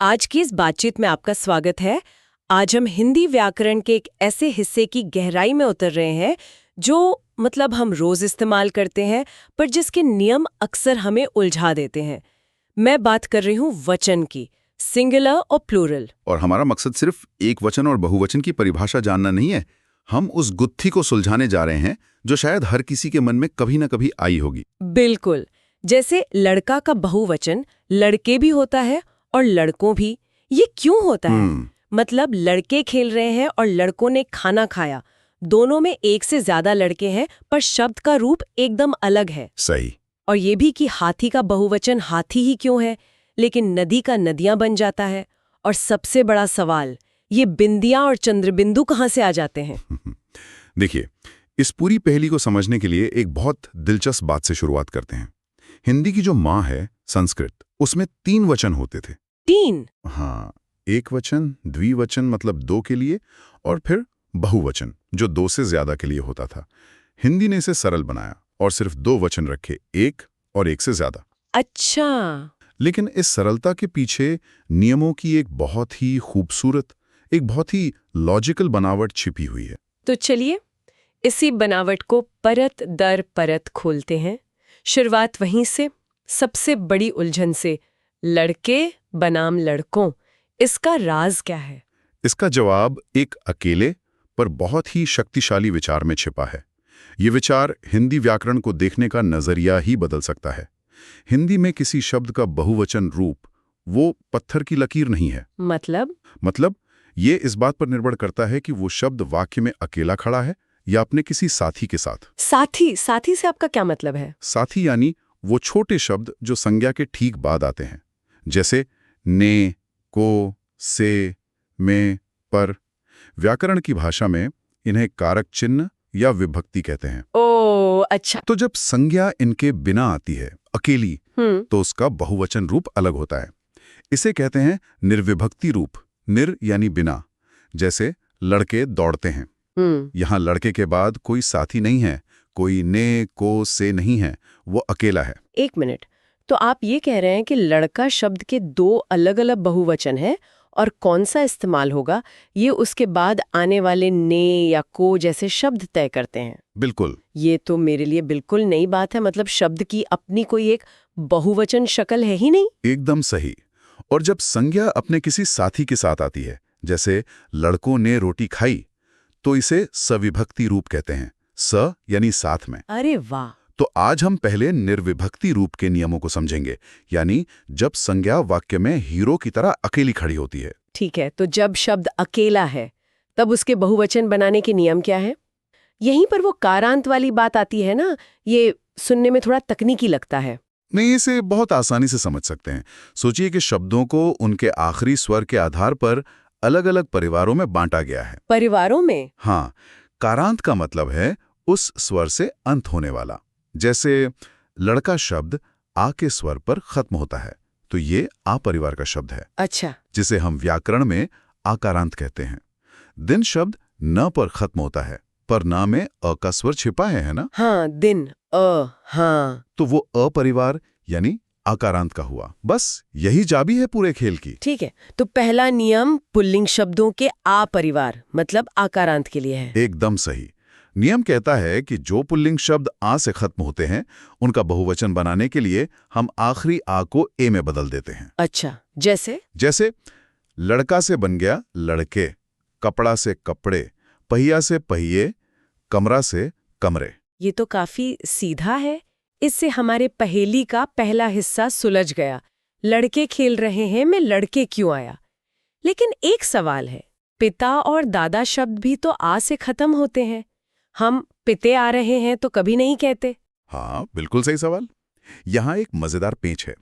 आज की इस बातचीत में आपका स्वागत है। आज हम हिंदी व्याकरण के एक ऐसे हिस्से की गहराई में उतर रहे हैं जो हम रोज इस्तेमाल करते हैं, पर जिसके नियम अक्सर हमें उलझा देते हैं। मैं बात कर रही हूँ वचन की, सिंगुलर और प्लूरल। और हमारा मकसद सिर्फ एक वचन और बहुवचन की परिभाषा जानना नहीं है। हम उस गुत्थी को सुलझाने जा रहे हैं जो शायद हर किसी के मन में कभी ना कभी आई होगी। बिल्कुल, जैसे लड़का का बहुवचन लड़के भी होता है और लड़कों भी। ये क्यों होता है? लड़के खेल रहे हैं और लड़कों ने खाना खाया। दोनों में एक से ज्यादा लड़के हैं, पर शब्द का रूप एकदम अलग है। सही। और ये भी कि हाथी का बहुवचन हाथी ही क्यों है, लेकिन नदी का नदियां बन जाता है। और सबसे बड़ा सवाल, ये बिंदियां और चंद्रबिंदु कहाँ से आ जाते हैं? देखिए, इस पूरी पहेली को समझने के लिए एक बहुत दिलचस्प बात से शुरुआत करते हैं। हिंदी की जो माँ है संस्कृत, उसमें 3 वचन होते थे। 3? हाँ, एक वचन, द्विवचन मतलब 2 के लिए, और फिर बहुवचन जो 2 से ज्यादा के लिए होता था। हिंदी ने इसे सरल बनाया और सिर्फ 2 वचन रखे, एक और एक से ज्यादा। अच्छा। लेकिन इस सरलता के पीछे नियमों की एक बहुत ही खूबसूरत, एक बहुत ही लॉजिकल बनावट छिपी हुई है। तो चलिए इसी बनावट को परत दर परत खोलते हैं। शुरुआत वहीं से, सबसे बड़ी उलझन से, लड़के बनाम लड़कों। इसका राज क्या है? इसका जवाब एक अकेले पर बहुत ही शक्तिशाली विचार में छिपा है। ये विचार हिंदी व्याकरण को देखने का नजरिया ही बदल सकता है। हिंदी में किसी शब्द का बहुवचन रूप वो पत्थर की लकीर नहीं है। मतलब ये इस बात पर निर्भर करता है कि वो शब्द वाक्य में अकेला खड़ा है या अपने किसी साथी के साथ। साथी से आपका क्या मतलब है? साथी यानी वो छोटे शब्द जो संज्ञा के ठीक बाद आते हैं, जैसे ने, को, से, में, पर। व्याकरण की भाषा में इन्हें कारक चिन्ह या विभक्ति कहते हैं। ओह, अच्छा। तो जब संज्ञा इनके बिना आती है, अकेली, तो उसका बहुवचन रूप अलग होता है। इसे कहते हैं निर्विभक्ति रूप। निर यानी बिना, जैसे लड़के दौड़ते हैं। यहाँ लड़के के बाद कोई साथी नहीं है, कोई ने, को, से नहीं है, वो अकेला है। एक मिनट, तो आप ये कह रहे हैं कि लड़का शब्द के 2 अलग अलग बहुवचन हैं, और कौन सा इस्तेमाल होगा ये उसके बाद आने वाले ने या को जैसे शब्द तय करते हैं? बिल्कुल। ये तो मेरे लिए बिल्कुल नई बात है। शब्द की अपनी कोई एक बहुवचन शक्ल है ही नहीं। एकदम सही। और जब संज्ञा अपने किसी साथी के साथ आती है, जैसे लड़कों ने रोटी खाई, तो इसे सविभक्ति रूप कहते हैं। स यानी साथ में। अरे वाह! तो आज हम पहले निर्विभक्ति रूप के नियमों को समझेंगे, यानी जब संज्ञा वाक्य में हीरो की तरह अकेली खड़ी होती है। ठीक है, तो जब शब्द अकेला है तब उसके बहुवचन बनाने के नियम क्या है? यहीं पर वो कारांत वाली बात आती है ना, ये सुनने में थोड़ा तकनीकी लगता है। नहीं, इसे बहुत आसानी से समझ सकते हैं। सोचिए कि शब्दों को उनके आखिरी स्वर के आधार पर अलग अलग परिवारों में बांटा गया है। परिवारों में? हाँ, कारांत का मतलब है उस स्वर से अंत होने वाला। जैसे लड़का शब्द आ के स्वर पर खत्म होता है, तो ये आ परिवार का शब्द है। अच्छा। जिसे हम व्याकरण में आकारांत कहते हैं। दिन शब्द न पर खत्म होता है, पर ना में अ का स्वर छिपा है ना? हाँ, दिन, हाँ। तो वो अपरिवार यानी आकारांत का हुआ। बस यही चाबी है पूरे खेल की। ठीक है, तो पहला नियम पुल्लिंग शब्दों के आ परिवार आकारांत के लिए है। एकदम सही। नियम कहता है कि जो पुल्लिंग शब्द आ से खत्म होते हैं, उनका बहुवचन बनाने के लिए हम आखिरी आ को ए में बदल देते हैं। अच्छा, जैसे लड़का से बन गया लड़के, कपड़ा से कपड़े, पहिया से पहिए, कमरा से कमरे। ये तो काफी सीधा है। इससे हमारे पहेली का पहला हिस्सा सुलझ गया। लड़के खेल रहे हैं में लड़के क्यों आया? लेकिन एक सवाल है, पिता और दादा शब्द भी तो आ से खत्म होते हैं। हम पिते आ रहे हैं तो कभी नहीं कहते। हाँ, बिल्कुल सही सवाल। यहाँ एक मजेदार पेंच है।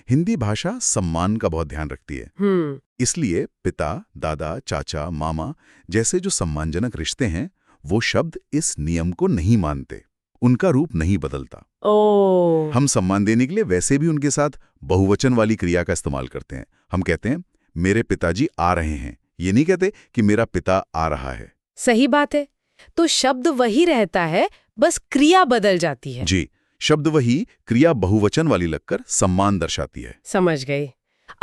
हिंदी भाषा सम्मान का बहुत ध्यान रखती है। इसलिए पिता, दादा, चाचा, मामा जैसे जो सम्मानजनक रिश्ते हैं, वो शब्द इस नियम को नहीं मानते, उनका रूप नहीं बदलता। हम सम्मान देने के लिए वैसे भी उनके साथ बहुवचन वाली क्रिया का इस्तेमाल करते हैं। हम कहते हैं मेरे पिताजी आ रहे हैं, ये नहीं कहते कि मेरा पिता आ रहा है। सही बात है। तो शब्द वही रहता है, बस क्रिया बदल जाती है। जी, शब्द वही, क्रिया बहुवचन वाली लगकर सम्मान दर्शाती है। समझ गई।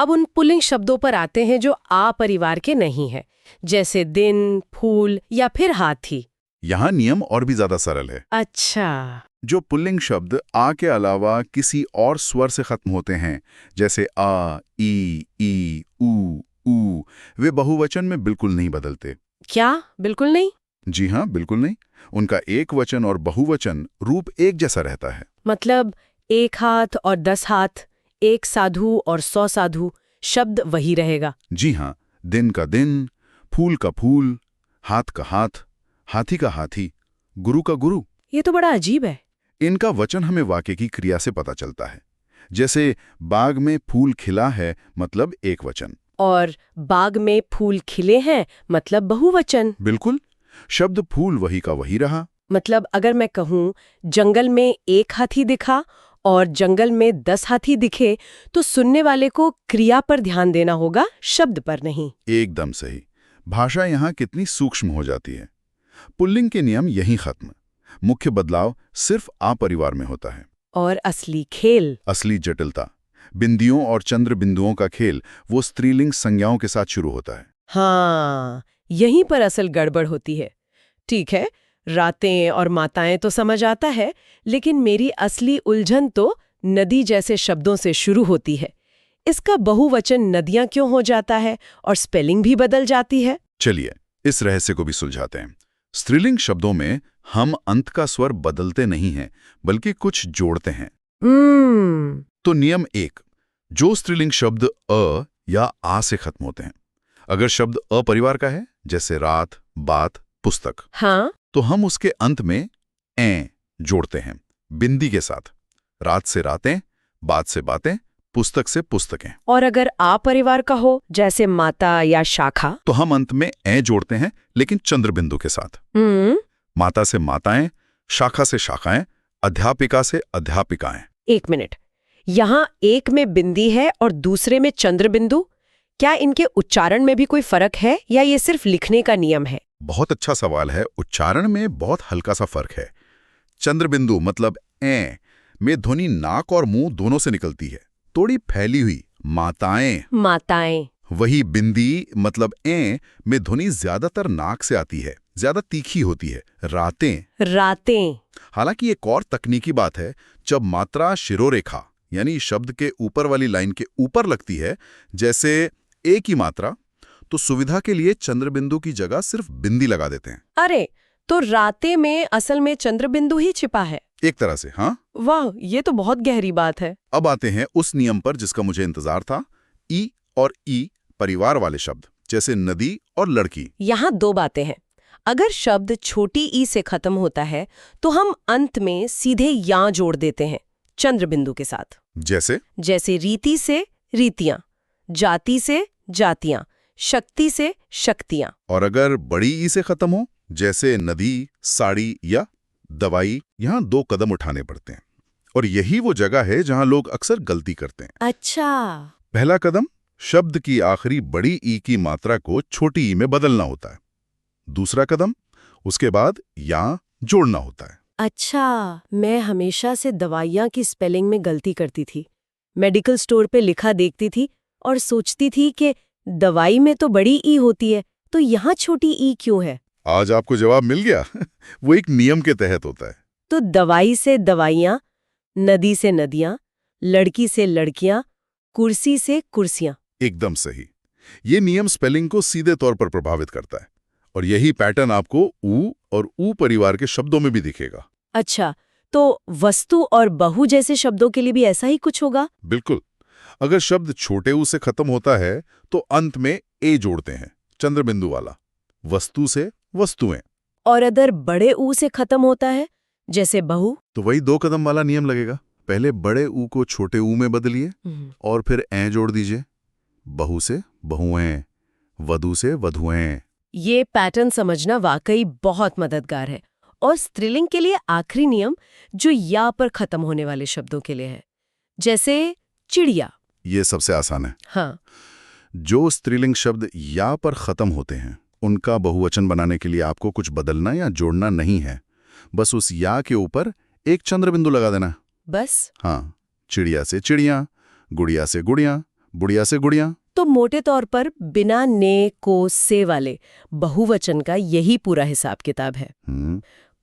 अब उन पुल्लिंग शब्दों पर आते हैं जो आ परिवार के नहीं है, जैसे दिन, फूल या फिर हाथी। यहाँ नियम और भी ज्यादा सरल है। अच्छा। जो पुल्लिंग शब्द आ के अलावा किसी और स्वर से खत्म होते हैं, जैसे आ, ई, ऊ, वे बहुवचन में बिल्कुल नहीं बदलते। क्या बिल्कुल नहीं? जी हाँ, बिल्कुल नहीं। उनका एक वचन और बहुवचन रूप एक जैसा रहता है। मतलब 1 हाथ और 10 हाथ, 1 साधु और 100 साधु, शब्द वही रहेगा। जी हाँ, दिन का दिन, फूल का फूल, हाथ का हाथ, हाथी का हाथी, गुरु का गुरु। ये तो बड़ा अजीब है। इनका वचन हमें वाक्य की क्रिया से पता चलता है। जैसे बाग में फूल खिला है, मतलब एक वचन। और बाग में फूल खिले हैं, मतलब बहुवचन। बिल्कुल, शब्द फूल वही का वही रहा। मतलब अगर मैं कहूँ जंगल में 1 हाथी दिखा और जंगल में 10 हाथी दिखे, तो सुनने वाले को क्रिया पर ध्यान देना होगा, शब्द पर नहीं। एकदम सही। भाषा यहाँ कितनी सूक्ष्म हो जाती है। पुल्लिंग के नियम यहीं खत्म। मुख्य बदलाव सिर्फ आ परिवार में होता है। और असली खेल, असली जटिलता, बिंदियों और चंद्र बिंदुओं का खेल, वो स्त्रीलिंग संज्ञाओं के साथ शुरू होता है। हाँ, यहीं पर असल गड़बड़ होती है। ठीक है, रातें और माताएं तो समझ आता है, लेकिन मेरी असली उलझन तो नदी जैसे शब्दों से शुरू होती है। इसका बहुवचन नदियां क्यों हो जाता है और स्पेलिंग भी बदल जाती है? चलिए, इस रहस्य को भी सुलझाते हैं। स्त्रीलिंग शब्दों में हम अंत का स्वर बदलते नहीं हैं, बल्कि कुछ जोड़ते हैं। तो नियम 1, जो स्त्रीलिंग शब्द अ या आ से खत्म होते हैं, अगर शब्द अ परिवार का है, जैसे रात, बात, पुस्तक, हाँ, तो हम उसके अंत में ए जोड़ते हैं, बिंदी के साथ। रात से रातें, बात से बातें, पुस्तक से पुस्तकें। और अगर आ परिवार का हो, जैसे माता या शाखा, तो हम अंत में ए जोड़ते हैं, लेकिन चंद्र बिंदु के साथ। माता से माताएं, शाखा से शाखाएं, अध्यापिका से अध्यापिकाएं। 1 मिनट, यहाँ एक में बिंदी है और दूसरे में चंद्र बिंदु। क्या इनके उच्चारण में भी कोई फर्क है या ये सिर्फ लिखने का नियम है? बहुत अच्छा सवाल है। उच्चारण में बहुत हल्का सा फर्क है। चंद्र बिंदु मतलब ए में ध्वनि नाक और मुंह दोनों से निकलती है, थोड़ी फैली हुई, माताएं। वही बिंदी मतलब ए में ध्वनि ज्यादातर नाक से आती है, ज्यादा तीखी होती है, रातें। हालांकि एक और तकनीकी बात है, जब मात्रा शिरोरेखा यानी शब्द के ऊपर वाली लाइन के ऊपर लगती है, जैसे ए की मात्रा, तो सुविधा के लिए चंद्रबिंदु की जगह सिर्फ बिंदी लगा देते हैं। अरे, तो रातें में असल में चंद्रबिंदु ही छिपा है? एक तरह से, हाँ। वाह, ये तो बहुत गहरी बात है। अब आते हैं उस नियम पर जिसका मुझे इंतजार था। ई और ई परिवार वाले शब्द, जैसे नदी और लड़की। यहाँ 2 बातें हैं। अगर शब्द छोटी ई से खत्म होता है, तो हम अंत में सीधे या जोड़ देते हैं, चंद्र बिंदु के साथ। जैसे रीति से रीतियां, जाति से जातियां, शक्ति से शक्तियां। और अगर बड़ी ई से खत्म हो, जैसे नदी, साड़ी या दवाई, यहाँ 2 कदम उठाने पड़ते हैं। और यही वो जगह है जहां लोग अक्सर गलती करते हैं। अच्छा। पहला कदम, शब्द की आखिरी बड़ी ई की मात्रा को छोटी ई में बदलना होता है। दूसरा कदम, उसके बाद या जोड़ना होता है। अच्छा, मैं हमेशा से दवाइयाँ की स्पेलिंग में गलती करती थी। मेडिकल स्टोर पे लिखा देखती थी और सोचती थी कि दवाई में तो बड़ी ई होती है, तो यहाँ छोटी ई क्यों है? आज आपको जवाब मिल गया। वो एक नियम के तहत होता है। तो दवाई से दवाइयाँ, नदी से नदियाँ, लड़की से लड़कियाँ, कुर्सी से कुर्सियाँ। एकदम सही। ये नियम स्पेलिंग को सीधे तौर पर प्रभावित करता है, और यही पैटर्न आपको ऊ और ऊ परिवार के शब्दों में भी दिखेगा। अच्छा, तो वस्तु और बहु जैसे शब्दों के लिए भी ऐसा ही कुछ होगा? बिल्कुल। अगर शब्द छोटे ऊ से खत्म होता है, तो अंत में ए जोड़ते हैं, चंद्र बिंदु वाला। वस्तु से वस्तुएं। और अगर बड़े ऊ से खत्म होता है, जैसे बहु, तो वही 2 कदम वाला नियम लगेगा। पहले बड़े ऊ को छोटे ऊ में बदलिए और फिर ए जोड़ दीजिए। बहु से बहुएं, वधु से वधुएं। ये पैटर्न समझना वाकई बहुत मददगार है। और स्त्रीलिंग के लिए आखिरी नियम, जो या पर खत्म होने वाले शब्दों के लिए है, जैसे चिड़िया। ये सबसे आसान है। हाँ। जो स्त्रीलिंग शब्द या पर खत्म होते हैं, उनका बहुवचन बनाने के लिए आपको कुछ बदलना या जोड़ना नहीं है। बस उस या के ऊपर एक चंद्र बिंदु लगा देना। बस? हाँ। चिड़िया से चिड़िया, गुड़िया से गुड़िया, बुढ़िया से गुड़िया। तो मोटे तौर पर बिना ने को से वाले बहुवचन का यही पूरा हिसाब किताब है।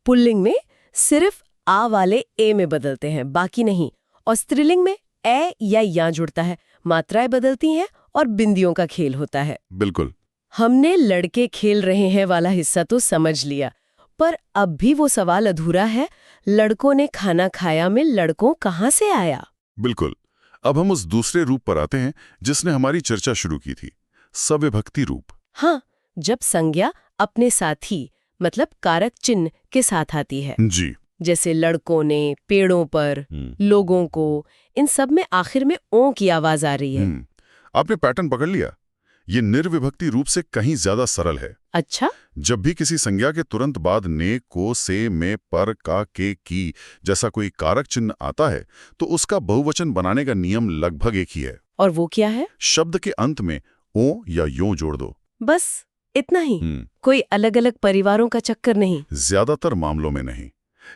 पुल्लिंग में सिर्फ आ वाले ए में बदलते हैं, बाकी नहीं। और स्त्रीलिंग में ए या या जुड़ता है, मात्राएं बदलती हैं और बिंदियों का खेल होता है। बिल्कुल। हमने लड़के खेल रहे हैं वाला हिस्सा तो समझ लिया, पर अब भी वो सवाल अधूरा है, लड़कों ने खाना खाया में लड़कों कहाँ से आया? बिल्कुल। अब हम उस दूसरे रूप पर आते हैं जिसने हमारी चर्चा शुरू की थी, सविभक्ति रूप। हाँ, जब संज्ञा अपने साथी मतलब कारक चिन्ह के साथ आती है। जी। जैसे लड़कों ने, पेड़ों पर, लोगों को, इन सब में आखिर में ओ की आवाज आ रही है। आपने पैटर्न पकड़ लिया। ये निर्विभक्ति रूप से कहीं ज्यादा सरल है। अच्छा। जब भी किसी संज्ञा के तुरंत बाद ने, को, से, में, पर, का, के, की जैसा कोई कारक चिन्ह आता है तो उसका बहुवचन बनाने का नियम लगभग एक ही है। और वो क्या है? शब्द के अंत में ओ या यो जोड़ दो। बस इतना ही? कोई अलग अलग परिवारों का चक्कर नहीं? ज्यादातर मामलों में नहीं।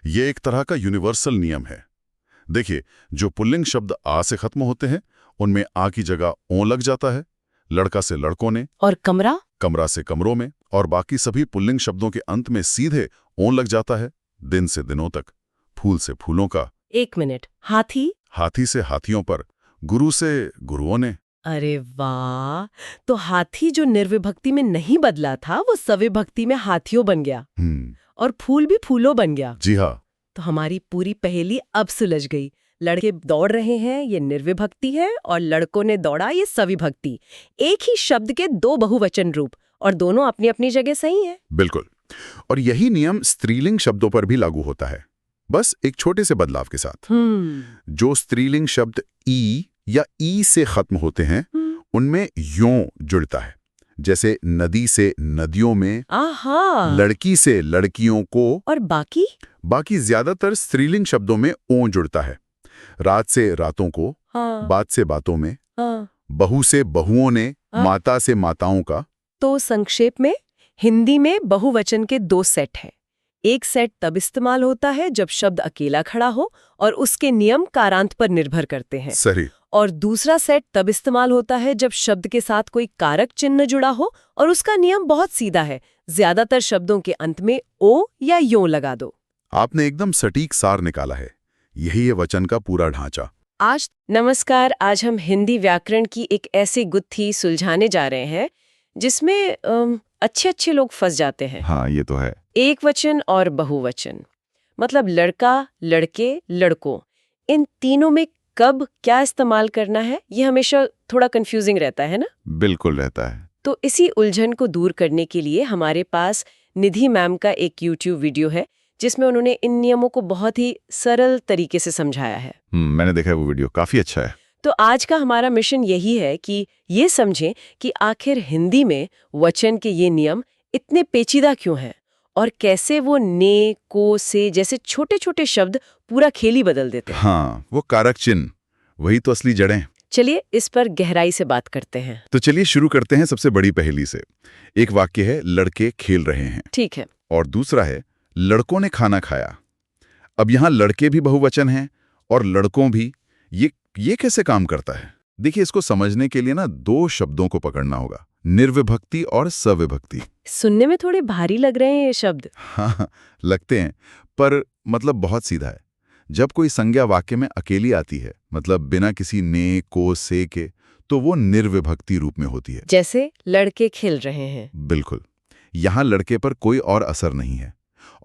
ये एक तरह का यूनिवर्सल नियम है। देखिए, जो पुल्लिंग शब्द आ से खत्म होते हैं उनमें आ की जगह ओ लग जाता है, लड़का से लड़कों ने, और कमरा, कमरा से कमरों में, और बाकी सभी पुल्लिंग शब्दों के अंत में सीधे ओ लग जाता है, दिन से दिनों तक, फूल से फूलों का। एक मिनट, हाथी? हाथी से हाथियों पर, गुरु से गुरुओं ने। अरे वाह! तो हाथी जो निर्विभक्ति में नहीं बदला था वो सविभक्ति में हाथियों बन गया। और फूल भी फूलों बन गया। जी हाँ। तो हमारी पूरी पहेली अब सुलझ गई। लड़के दौड़ रहे हैं, ये निर्विभक्ति है, और लड़कों ने दौड़ा, ये सविभक्ति। एक ही शब्द के दो बहुवचन रूप, और दोनों अपनी अपनी जगह सही है। बिल्कुल। और यही नियम स्त्रीलिंग शब्दों पर भी लागू होता है, बस एक छोटे से बदलाव के साथ। जो स्त्रीलिंग शब्द ई या ई से खत्म होते हैं उनमें यों जुड़ता है। जैसे नदी से नदियों में, लड़की से लड़कियों को, और बाकी ज्यादातर स्त्रीलिंग शब्दों में ओ जुड़ता है। रात से रातों को, बात से बातों में, बहू से बहुओं ने, माता से माताओं का। तो संक्षेप में हिंदी में बहुवचन के दो सेट हैं। एक सेट तब इस्तेमाल होता है जब शब्द अकेला खड़ा हो और उसके नियम कारांत पर निर्भर करते हैं। सही। और दूसरा सेट तब इस्तेमाल होता है जब शब्द के साथ कोई कारक चिन्ह जुड़ा हो और उसका नियम बहुत सीधा है, ज्यादातर शब्दों के अंत में ओ या यों लगा दो। आपने एकदम सटीक सार निकाला है। यही है वचन का पूरा ढांचा। नमस्कार, आज हम हिंदी व्याकरण की एक ऐसी गुत्थी सुलझाने जा रहे हैं जिसमें अच्छे लोग फंस जाते हैं। हाँ, ये तो है। एक वचन और बहुवचन, मतलब लड़का, लड़के, लड़कों, इन तीनों में कब क्या इस्तेमाल करना है, ये हमेशा थोड़ा कंफ्यूजिंग रहता है ना? बिल्कुल रहता है। तो इसी उलझन को दूर करने के लिए हमारे पास निधि मैम का एक YouTube वीडियो है जिसमें उन्होंने इन नियमों को बहुत ही सरल तरीके से समझाया है। मैंने देखा है वो वीडियो, काफी अच्छा है। तो आज का हमारा मिशन यही है कि ये समझें कि आखिर हिंदी में वचन के ये नियम इतने पेचीदा क्यों हैं और कैसे वो ने, को, से जैसे छोटे छोटे शब्द पूरा खेल ही बदल देते हैं। हाँ, वो कारक चिन्ह, वही तो असली जड़ें। चलिए इस पर गहराई से बात करते हैं। तो चलिए शुरू करते हैं सबसे बड़ी पहेली से। एक वाक्य है, लड़के खेल रहे हैं। ठीक है। और दूसरा है, लड़कों ने खाना खाया। अब यहाँ लड़के भी बहुवचन हैं और लड़कों भी। ये कैसे काम करता है? देखिए, इसको समझने के लिए ना दो शब्दों को पकड़ना होगा, निर्विभक्ति और सविभक्ति। सुनने में थोड़े भारी लग रहे हैं ये शब्द। हाँ, लगते हैं, पर मतलब बहुत सीधा है। जब कोई संज्ञा वाक्य में अकेली आती है, मतलब बिना किसी ने, को, से के, तो वो निर्विभक्ति रूप में होती है। जैसे लड़के खेल रहे हैं। बिल्कुल। यहाँ लड़के पर कोई और असर नहीं है।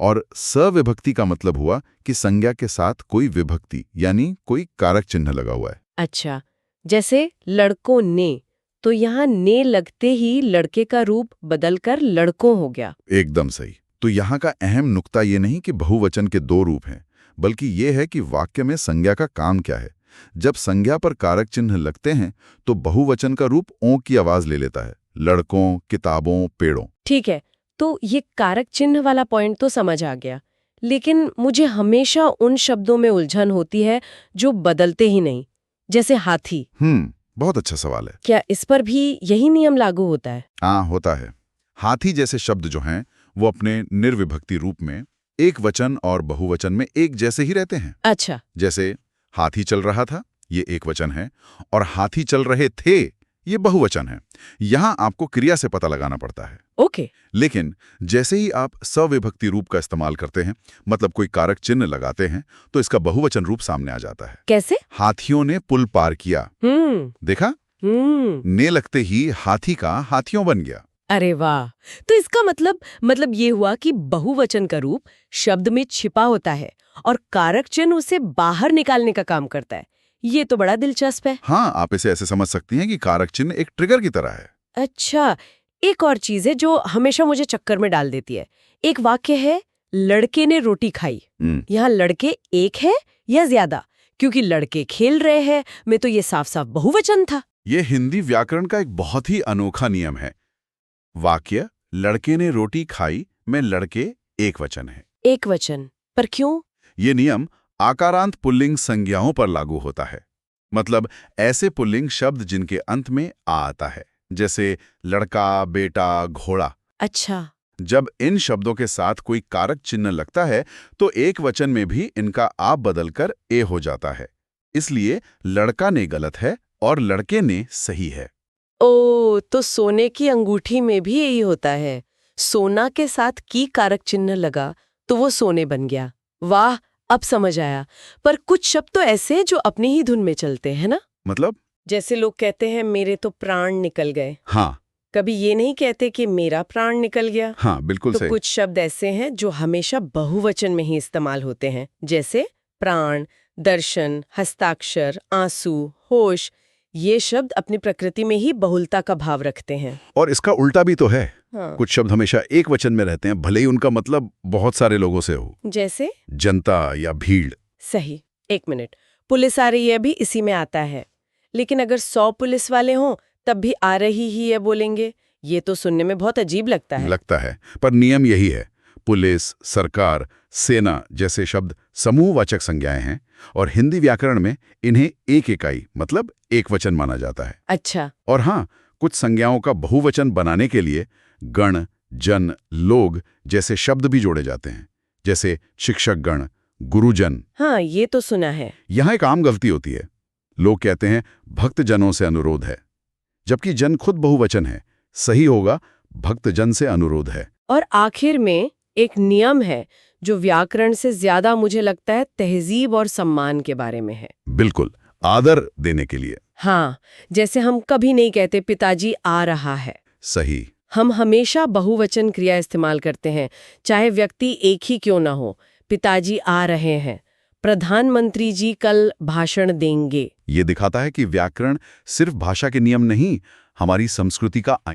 और सविभक्ति का मतलब हुआ कि संज्ञा के साथ कोई विभक्ति यानी कोई कारक चिन्ह लगा हुआ है। अच्छा, जैसे लड़कों ने, तो यहाँ ने लगते ही लड़के का रूप बदलकर लड़कों हो गया। एकदम सही। तो यहाँ का अहम नुक्ता ये नहीं कि बहुवचन के दो रूप हैं, बल्कि ये है कि वाक्य में संज्ञा का काम क्या है। जब संज्ञा पर कारक चिन्ह लगते हैं तो बहुवचन का रूप ओ की आवाज ले लेता है, लड़कों, किताबों, पेड़ों। ठीक है, तो ये कारक चिन्ह वाला पॉइंट तो समझ आ गया, लेकिन मुझे हमेशा उन शब्दों में उलझन होती है जो बदलते ही नहीं, जैसे हाथी। बहुत अच्छा सवाल है। क्या इस पर भी यही नियम लागू होता है? हाँ, होता है। हाथी जैसे शब्द जो हैं वो अपने निर्विभक्ति रूप में एक वचन और बहुवचन में एक जैसे ही रहते हैं। अच्छा। जैसे हाथी चल रहा था, ये एकवचन है, और हाथी चल रहे थे, ये बहुवचन है। यहां आपको क्रिया से पता लगाना पड़ता है। ओके। लेकिन जैसे ही आप सविभक्ति रूप का इस्तेमाल करते हैं, मतलब कोई कारक चिन्ह लगाते हैं, तो इसका बहुवचन रूप सामने आ जाता है। कैसे? हाथियों ने पुल पार किया। देखा? ने लगते ही हाथी का हाथियों बन गया। अरे वाह! तो इसका मतलब ये हुआ कि बहुवचन का रूप शब्द में छिपा होता है और कारक चिन्ह उसे बाहर निकालने का काम करता है। ये तो बड़ा दिलचस्प है। हाँ, आप इसे ऐसे समझ सकती हैं कि कारक चिन्ह एक ट्रिगर की तरह है। अच्छा, एक और चीज है जो हमेशा मुझे चक्कर में डाल देती है। एक वाक्य है, लड़के ने रोटी खाई। यहाँ लड़के एक है या ज्यादा? क्योंकि लड़के खेल रहे हैं में तो ये साफ साफ बहुवचन था। ये हिंदी व्याकरण का एक बहुत ही अनोखा नियम है। वाक्य लड़के ने रोटी खाई में लड़के एक वचन है। एक वचन पर क्यों? ये नियम आकारांत पुल्लिंग संज्ञाओं पर लागू होता है। मतलब ऐसे पुल्लिंग शब्द जिनके अंत में आ आता है, जैसे लड़का, बेटा, घोड़ा। अच्छा। जब इन शब्दों के साथ कोई कारक चिन्ह लगता है तो एक वचन में भी इनका आप बदलकर ए हो जाता है। इसलिए लड़का ने गलत है और लड़के ने सही है। ओ, तो सोने की अंगूठी में भी यही होता है। सोना के साथ की कारक चिन्ह लगा तो वो सोने बन गया। वाह, अब समझ आया। पर कुछ शब्द तो ऐसे जो अपनी ही धुन में चलते हैं ना। मतलब? जैसे लोग कहते हैं मेरे तो प्राण निकल गए। हाँ। कभी ये नहीं कहते कि मेरा प्राण निकल गया। हाँ, बिल्कुल तो सही। कुछ शब्द ऐसे हैं जो हमेशा बहुवचन में ही इस्तेमाल होते हैं, जैसे प्राण, दर्शन, हस्ताक्षर, आंसू, होश। ये शब्द अपनी प्रकृति में ही बहुलता का भाव रखते हैं। और इसका उल्टा भी तो है। हाँ। कुछ शब्द हमेशा एक वचन में रहते हैं, भले ही उनका मतलब बहुत सारे लोगों से हो। जैसे जनता या भीड़। सही। एक मिनट, पुलिस आ रही है भी इसी में आता है। लेकिन अगर 100 पुलिस वाले हों तब भी आ रही ही है बोलेंगे। ये तो सुनने में बहुत अजीब लगता है। पर नियम यही है। पुलिस, सरकार, सेना जैसे शब्द समूहवाचक संज्ञाएं हैं और हिंदी व्याकरण में इन्हें एक इकाई मतलब एक वचन माना जाता है। अच्छा। और हाँ, कुछ संज्ञाओं का बहुवचन बनाने के लिए गण, जन, लोग जैसे शब्द भी जोड़े जाते हैं, जैसे शिक्षक गण, गुरुजन। हाँ, ये तो सुना है। यहाँ एक आम गलती होती है। लोग कहते हैं भक्तजनों से अनुरोध है, जबकि जन खुद बहुवचन है। सही होगा भक्तजन से अनुरोध है। और आखिर में एक नियम है जो व्याकरण से ज्यादा मुझे लगता है तहजीब और सम्मान के बारे में है। बिल्कुल, आदर देने के लिए। हाँ, जैसे हम कभी नहीं कहते पिताजी आ रहा है। सही। हम हमेशा बहुवचन क्रिया इस्तेमाल करते हैं, चाहे व्यक्ति एक ही क्यों ना हो। पिताजी आ रहे हैं, प्रधानमंत्री जी कल भाषण देंगे। ये दिखाता है कि व्याकरण सिर्फ भाषा के नियम नहीं, हमारी संस्कृति का